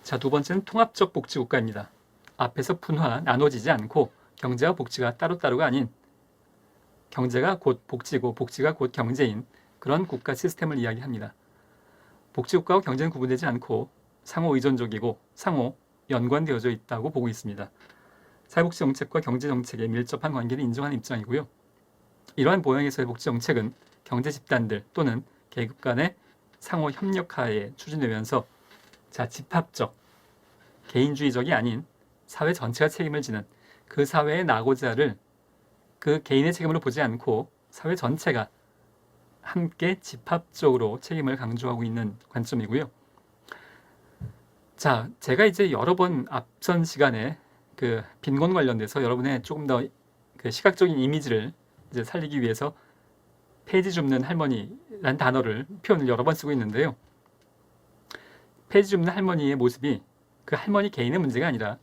자, 두 번째는 통합적 복지국가입니다. 앞에서 분화, 나눠지지 않고 경제와 복지가 따로따로가 아닌 경제가 곧 복지고 복지가 곧 경제인 그런 국가 시스템을 이야기합니다. 복지국가와 경제는 구분되지 않고 상호 의존적이고 상호 연관되어져 있다고 보고 있습니다. 사회복지정책과 경제정책의 밀접한 관계를 인정하는 입장이고요. 이러한 모양에서의 복지정책은 경제 집단들 또는 계급 간의 상호 협력하에 추진되면서 집합적, 개인주의적이 아닌 사회 전체가 책임을 지는 그 사회의 나고자를 그 개인의 책임으로 보지 않고 사회 전체가 함께 집합적으로 책임을 강조하고 있는 관점이고요. 제가 이제 여러 번 앞선 시간에 그 빈곤 관련돼서 여러분의 조금 더 그 시각적인 이미지를 이제 살리기 위해서 폐지 줍는 할머니란 표현을 여러 번 쓰고 있는데요. 폐지 줍는 할머니의 모습이 그 할머니 개인의 문제가 아니라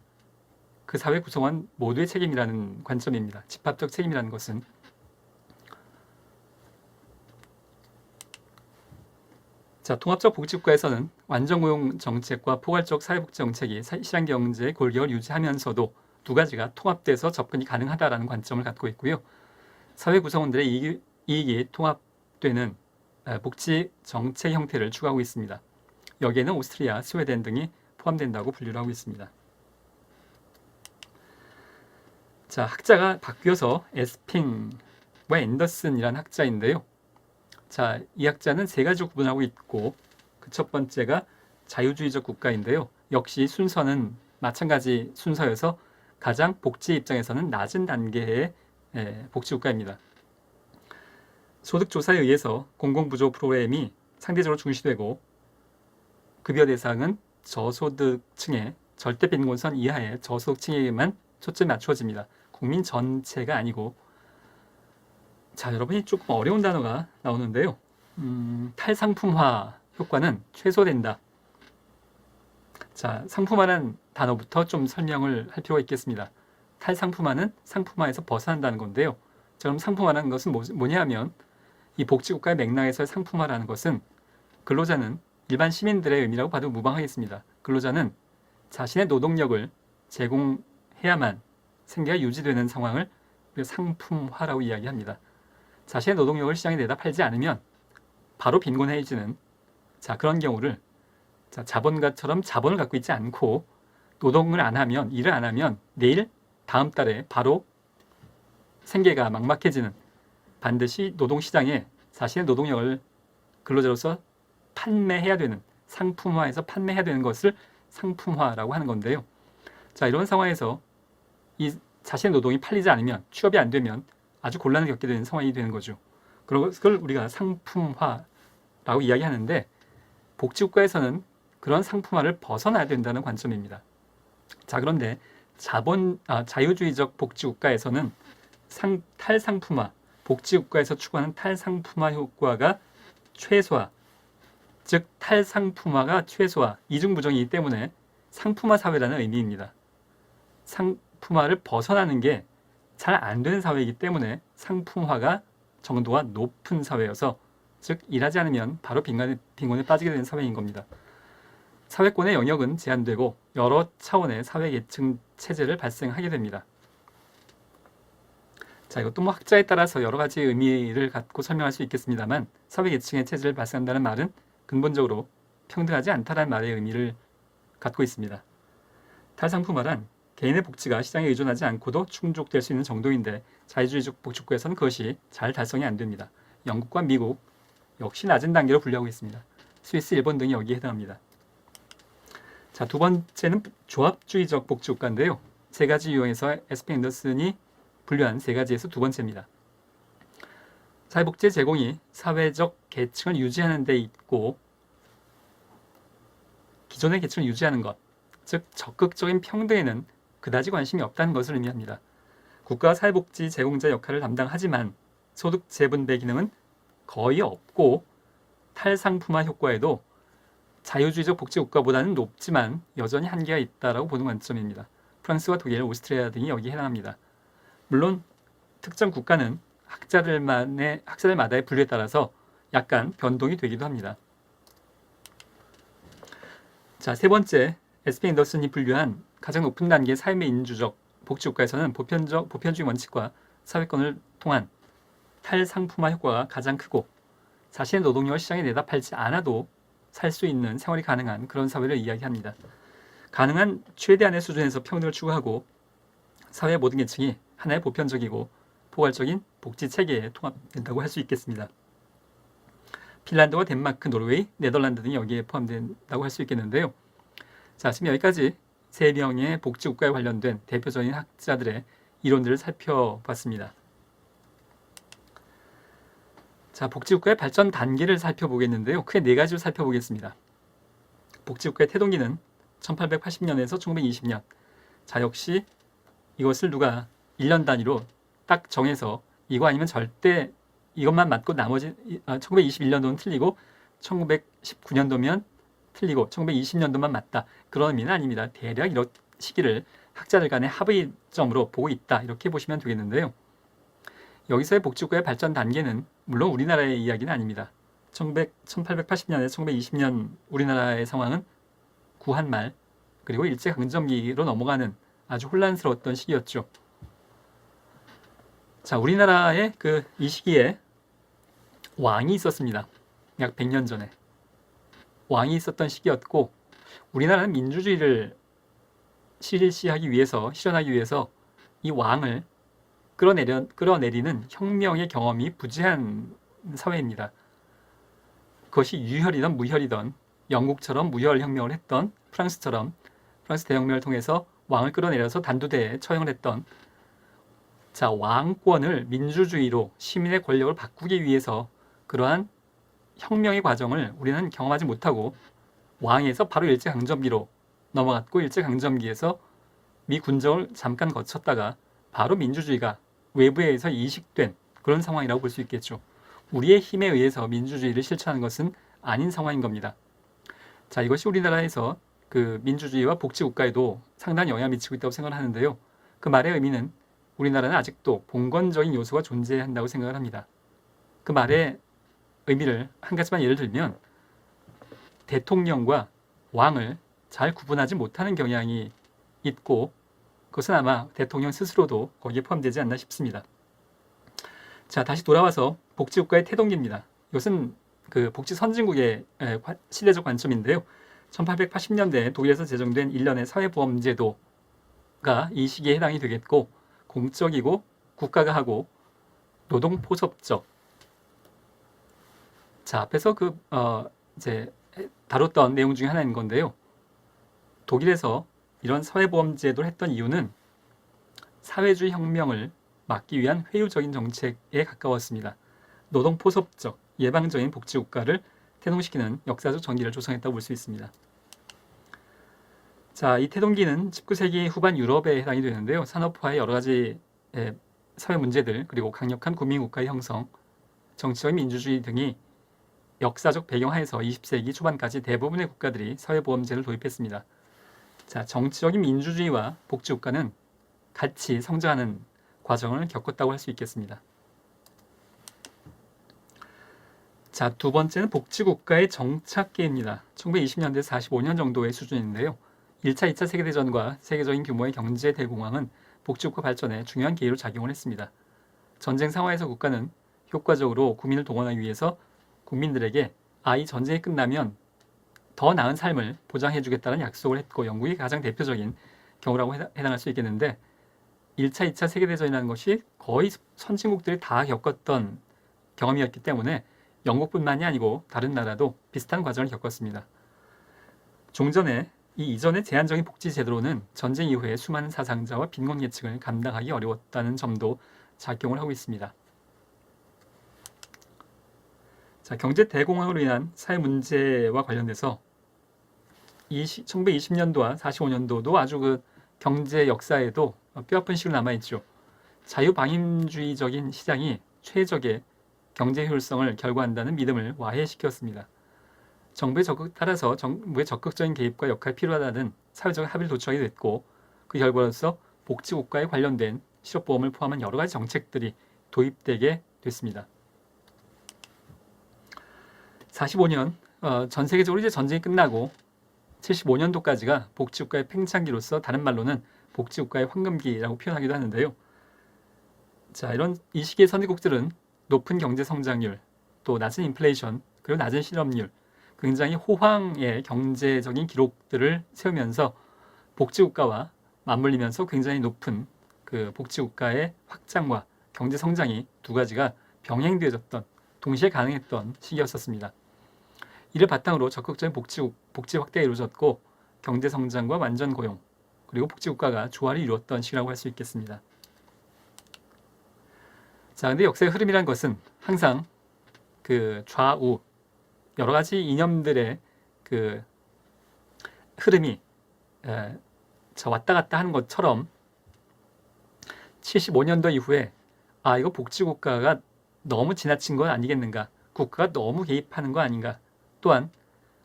그 사회 구성원 모두의 책임이라는 관점입니다. 집합적 책임이라는 것은 통합적 복지국가에서는 완전고용 정책과 포괄적 사회복지 정책이 시장경제의 골격을 유지하면서도 두 가지가 통합돼서 접근이 가능하다라는 관점을 갖고 있고요. 사회 구성원들의 이익이 통합되는 복지 정책 형태를 추구하고 있습니다. 여기에는 오스트리아, 스웨덴 등이 포함된다고 분류를 하고 있습니다. 학자가 바뀌어서 에스핑과 앤더슨이라는 학자인데요. 이 학자는 세 가지로 구분하고 있고 그 첫 번째가 자유주의적 국가인데요. 역시 순서는 마찬가지 순서여서 가장 복지 입장에서는 낮은 단계의 복지국가입니다. 소득조사에 의해서 공공부조 프로그램이 상대적으로 중시되고 급여 대상은 저소득층의 절대 빈곤선 이하의 저소득층에게만 초점이 맞춰집니다. 국민 전체가 아니고 여러분이 조금 어려운 단어가 나오는데요. 탈상품화 효과는 최소된다. 상품화라는 단어부터 좀 설명을 할 필요가 있겠습니다. 탈상품화는 상품화에서 벗어난다는 건데요. 그럼 상품화라는 것은 뭐냐 하면 이 복지국가의 맥락에서의 상품화라는 것은 근로자는 일반 시민들의 의미라고 봐도 무방하겠습니다. 근로자는 자신의 노동력을 제공해야만 생계가 유지되는 상황을 상품화라고 이야기합니다. 자신의 노동력을 시장에 내다 팔지 않으면 바로 빈곤해지는 그런 경우를 자본가처럼 자본을 갖고 있지 않고 노동을 안 하면, 일을 안 하면 내일 다음 달에 바로 생계가 막막해지는, 반드시 노동시장에 자신의 노동력을 근로자로서 판매해야 되는, 상품화해서 판매해야 되는 것을 상품화라고 하는 건데요. 이런 상황에서 이 자신의 노동이 팔리지 않으면, 취업이 안 되면 아주 곤란을 겪게 되는 상황이 되는 거죠. 그걸 우리가 상품화라고 이야기하는데 복지국가에서는 그런 상품화를 벗어나야 된다는 관점입니다. 그런데 자유주의적 복지국가에서는 탈상품화, 복지국가에서 추구하는 탈상품화 효과가 최소화, 즉 탈상품화가 최소화, 이중부정이기 때문에 상품화 사회라는 의미입니다. 상품화를 벗어나는 게 잘 안 되는 사회이기 때문에 상품화가 정도가 높은 사회여서, 즉 일하지 않으면 바로 빈곤에 빠지게 되는 사회인 겁니다. 사회권의 영역은 제한되고 여러 차원의 사회계층 체제를 발생하게 됩니다. 이것도 학자에 따라서 여러 가지 의미를 갖고 설명할 수 있겠습니다만, 사회계층의 체제를 발생한다는 말은 근본적으로 평등하지 않다는 말의 의미를 갖고 있습니다. 탈상품화란 개인의 복지가 시장에 의존하지 않고도 충족될 수 있는 정도인데 자유주의적 복지국가에서는 그것이 잘 달성이 안 됩니다. 영국과 미국 역시 낮은 단계로 분류하고 있습니다. 스위스, 일본 등이 여기에 해당합니다. 두 번째는 조합주의적 복지국가인데요. 세 가지 유형에서 에스핑 앤더슨이 분류한 세 가지에서 두 번째입니다. 사회복지 제공이 사회적 계층을 유지하는 데 있고 기존의 계층을 유지하는 것, 즉 적극적인 평등에는 그다지 관심이 없다는 것을 의미합니다. 국가가 사회복지 제공자 역할을 담당하지만 소득 재분배 기능은 거의 없고 탈상품화 효과에도 자유주의적 복지국가보다는 높지만 여전히 한계가 있다라고 보는 관점입니다. 프랑스와 독일, 오스트리아 등이 여기에 해당합니다. 물론 특정 국가는 학자들마다의 분류에 따라서 약간 변동이 되기도 합니다. 세 번째, 에스핑 앤더슨이 분류한 가장 높은 단계의 사회민주적 복지국가에서는 보편주의 원칙과 사회권을 통한 탈상품화 효과가 가장 크고 자신의 노동력을 시장에 내다 팔지 않아도 살 수 있는 생활이 가능한 그런 사회를 이야기합니다. 가능한 최대한의 수준에서 평등을 추구하고 사회의 모든 계층이 하나의 보편적이고 포괄적인 복지 체계에 통합된다고 할 수 있겠습니다. 핀란드와 덴마크, 노르웨이, 네덜란드 등이 여기에 포함된다고 할 수 있겠는데요. 자, 지금 여기까지 3명의 복지국가에 관련된 대표적인 학자들의 이론들을 살펴봤습니다. 자, 복지국가의 발전 단계를 살펴보겠는데요. 크게 4가지로 살펴보겠습니다. 복지국가의 태동기는 1880년에서 1920년. 자, 역시 이것을 누가 1년 단위로 딱 정해서 이거 아니면 절대 이것만 맞고 나머지 1921년도는 틀리고 1919년도면 틀리고 1920년도만 맞다. 그런 의미는 아닙니다. 대략 이런 시기를 학자들 간의 합의점으로 보고 있다. 이렇게 보시면 되겠는데요. 여기서의 복지국가의 발전 단계는 물론 우리나라의 이야기는 아닙니다. 1880년에서 1920년 우리나라의 상황은 구한말 그리고 일제강점기로 넘어가는 아주 혼란스러웠던 시기였죠. 자, 우리나라의 이 시기에 왕이 있었습니다. 약 100년 전에. 왕이 있었던 시기였고 우리나라는 민주주의를 실현하기 위해서 이 왕을 끌어내리는 혁명의 경험이 부재한 사회입니다. 그것이 유혈이든 무혈이든 영국처럼 무혈혁명을 했던 프랑스 대혁명을 통해서 왕을 끌어내려서 단두대에 처형을 했던 자, 왕권을 민주주의로 시민의 권력을 바꾸기 위해서 그러한 혁명의 과정을 우리는 경험하지 못하고 왕에서 바로 일제강점기로 넘어갔고 일제강점기에서 미 군정을 잠깐 거쳤다가 바로 민주주의가 외부에 의해서 이식된 그런 상황이라고 볼 수 있겠죠. 우리의 힘에 의해서 민주주의를 실천하는 것은 아닌 상황인 겁니다. 자, 이것이 우리나라에서 민주주의와 복지국가에도 상당히 영향을 미치고 있다고 생각을 하는데요. 그 말의 의미는 우리나라는 아직도 봉건적인 요소가 존재한다고 생각을 합니다. 그 말의 의미를 한 가지만 예를 들면 대통령과 왕을 잘 구분하지 못하는 경향이 있고 그것은 아마 대통령 스스로도 거기에 포함되지 않나 싶습니다. 자, 다시 돌아와서 복지국가의 태동기입니다. 이것은 복지 선진국의 시대적 관점인데요. 1880년대 독일에서 제정된 일련의 사회보험제도가 이 시기에 해당이 되겠고 공적이고 국가가 하고 노동포섭적. 자, 앞에서 이제 다뤘던 내용 중에 하나인 건데요. 독일에서 이런 사회보험제도를 했던 이유는 사회주의 혁명을 막기 위한 회유적인 정책에 가까웠습니다. 노동포섭적, 예방적인 복지국가를 태동시키는 역사적 전기를 조성했다고 볼 수 있습니다. 자, 이 태동기는 19세기 후반 유럽에 해당이 되는데요. 산업화의 여러 가지 사회 문제들 그리고 강력한 국민국가의 형성, 정치적인 민주주의 등이 역사적 배경하에서 20세기 초반까지 대부분의 국가들이 사회보험제를 도입했습니다. 자, 정치적인 민주주의와 복지국가는 같이 성장하는 과정을 겪었다고 할 수 있겠습니다. 자, 두 번째는 복지국가의 정착기입니다. 1920년대 45년 정도의 수준인데요. 1차, 2차 세계대전과 세계적인 규모의 경제 대공황은 복지국가 발전에 중요한 계기로 작용을 했습니다. 전쟁 상황에서 국가는 효과적으로 국민을 동원하기 위해서 국민들에게 이 전쟁이 끝나면 더 나은 삶을 보장해주겠다는 약속을 했고 영국이 가장 대표적인 경우라고 해당할 수 있겠는데 1차, 2차 세계대전이라는 것이 거의 선진국들이 다 겪었던 경험이었기 때문에 영국뿐만이 아니고 다른 나라도 비슷한 과정을 겪었습니다. 종전에 이 이전의 제한적인 복지 제도로는 전쟁 이후에 수많은 사상자와 빈곤 계층을 감당하기 어려웠다는 점도 작용을 하고 있습니다. 자, 경제 대공황으로 인한 사회 문제와 관련돼서 1920년도와 45년도도 아주 경제 역사에도 뼈아픈 시로 남아있죠. 자유방임주의적인 시장이 최적의 경제 효율성을 결과한다는 믿음을 와해시켰습니다. 따라서 정부의 적극적인 개입과 역할이 필요하다는 사회적 합의를 도출하게 됐고 그 결과로서 복지국가에 관련된 실업보험을 포함한 여러 가지 정책들이 도입되게 됐습니다. 45년 전 세계적으로 이제 전쟁이 끝나고 75년도까지가 복지국가의 팽창기로서 다른 말로는 복지국가의 황금기라고 표현하기도 하는데요. 자, 이 시기의 선진국들은 높은 경제 성장률, 또 낮은 인플레이션, 그리고 낮은 실업률, 굉장히 호황의 경제적인 기록들을 세우면서 복지국가와 맞물리면서 굉장히 높은 그 복지국가의 확장과 경제 성장이 두 가지가 병행되어졌던, 동시에 가능했던 시기였었습니다. 이를 바탕으로 적극적인 복지 확대가 이루어졌고 경제 성장과 완전 고용, 그리고 복지국가가 조화를 이루었던 시기라고 할 수 있겠습니다. 자, 근데 역사의 흐름이란 것은 항상 그 좌우 여러 가지 이념들의 그 흐름이 왔다 갔다 하는 것처럼 75년도 이후에 이거 복지국가가 너무 지나친 건 아니겠는가, 국가가 너무 개입하는 거 아닌가, 또한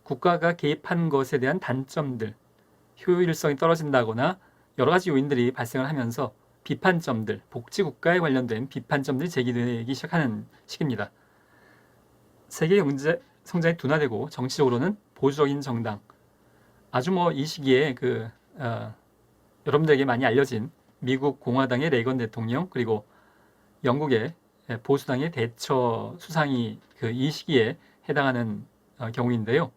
국가가 개입한 것에 대한 단점들, 효율성이 떨어진다거나 여러 가지 요인들이 발생을 하면서 비판점들, 복지국가에 관련된 비판점들이 제기되기 시작하는 시기입니다. 세계 경제 성장이 둔화되고 정치적으로는 보수적인 정당, 아주 이 시기에 여러분들에게 많이 알려진 미국 공화당의 레이건 대통령, 그리고 영국의 보수당의 대처 수상이 이 시기에 해당하는 경우인데요.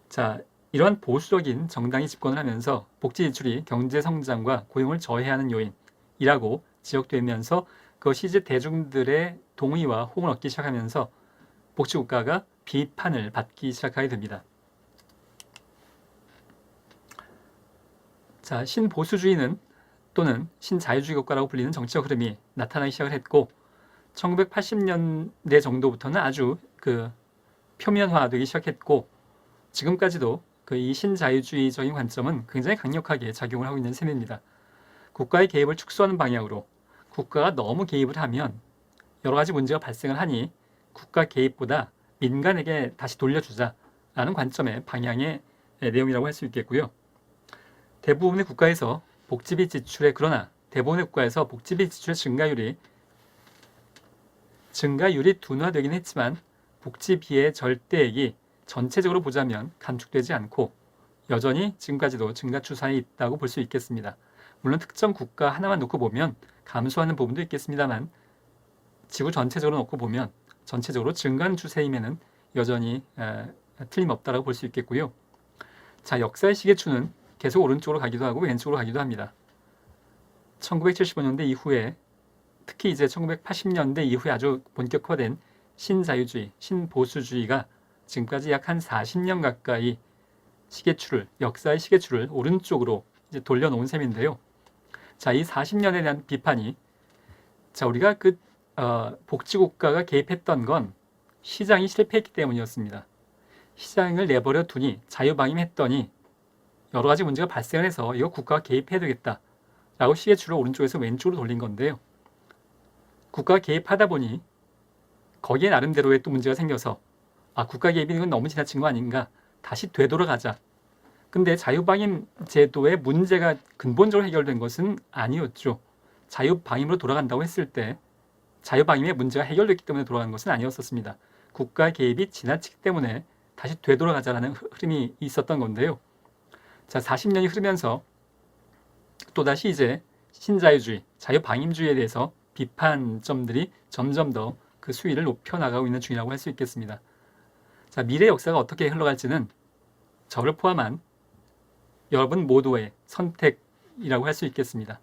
자, 이러한 보수적인 정당이 집권을 하면서 복지 지출이 경제 성장과 고용을 저해하는 요인이라고 지적되면서 그것이 이제 대중들의 동의와 호응을 얻기 시작하면서 복지국가가 비판을 받기 시작하게 됩니다. 자, 신보수주의는 또는 신자유주의 국가라고 불리는 정치적 흐름이 나타나기 시작을 했고 1980년대 정도부터는 아주 표면화되기 시작했고 지금까지도 이 신자유주의적인 관점은 굉장히 강력하게 작용을 하고 있는 셈입니다. 국가의 개입을 축소하는 방향으로 국가가 너무 개입을 하면 여러 가지 문제가 발생을 하니 국가 개입보다 민간에게 다시 돌려주자라는 관점의 방향의 내용이라고 할 수 있겠고요. 대부분의 국가에서 복지비 지출의 증가율이 둔화되긴 했지만 복지비의 절대액이 전체적으로 보자면 감축되지 않고 여전히 지금까지도 증가 추세에 있다고 볼 수 있겠습니다. 물론 특정 국가 하나만 놓고 보면 감소하는 부분도 있겠습니다만 지구 전체적으로 놓고 보면 전체적으로 증가하는 추세임에는 여전히 틀림없다라고 볼 수 있겠고요. 자, 역사의 시계추는 계속 오른쪽으로 가기도 하고 왼쪽으로 가기도 합니다. 1975년대 이후에 특히 이제 1980년대 이후에 아주 본격화된 신자유주의, 신보수주의가 지금까지 약 한 40년 가까이 역사의 시계추를 오른쪽으로 이제 돌려놓은 셈인데요. 자, 이 40년에 대한 비판이 우리가 복지국가가 개입했던 건 시장이 실패했기 때문이었습니다. 시장을 내버려 두니 자유방임했더니 여러 가지 문제가 발생을 해서 이거 국가가 개입해야 되겠다 라고 시계추를 오른쪽에서 왼쪽으로 돌린 건데요. 국가가 개입하다 보니 거기에 나름대로의 또 문제가 생겨서 국가 개입이 건 너무 지나친 거 아닌가, 다시 되돌아가자. 근데 자유방임 제도의 문제가 근본적으로 해결된 것은 아니었죠. 자유방임으로 돌아간다고 했을 때 자유방임의 문제가 해결됐기 때문에 돌아간 것은 아니었었습니다. 국가 개입이 지나치기 때문에 다시 되돌아가자라는 흐름이 있었던 건데요. 자, 40년이 흐르면서 또다시 이제 신자유주의, 자유방임주의에 대해서 비판점들이 점점 더 그 수위를 높여나가고 있는 중이라고 할 수 있겠습니다. 자, 미래 역사가 어떻게 흘러갈지는 저를 포함한 여러분 모두의 선택이라고 할 수 있겠습니다.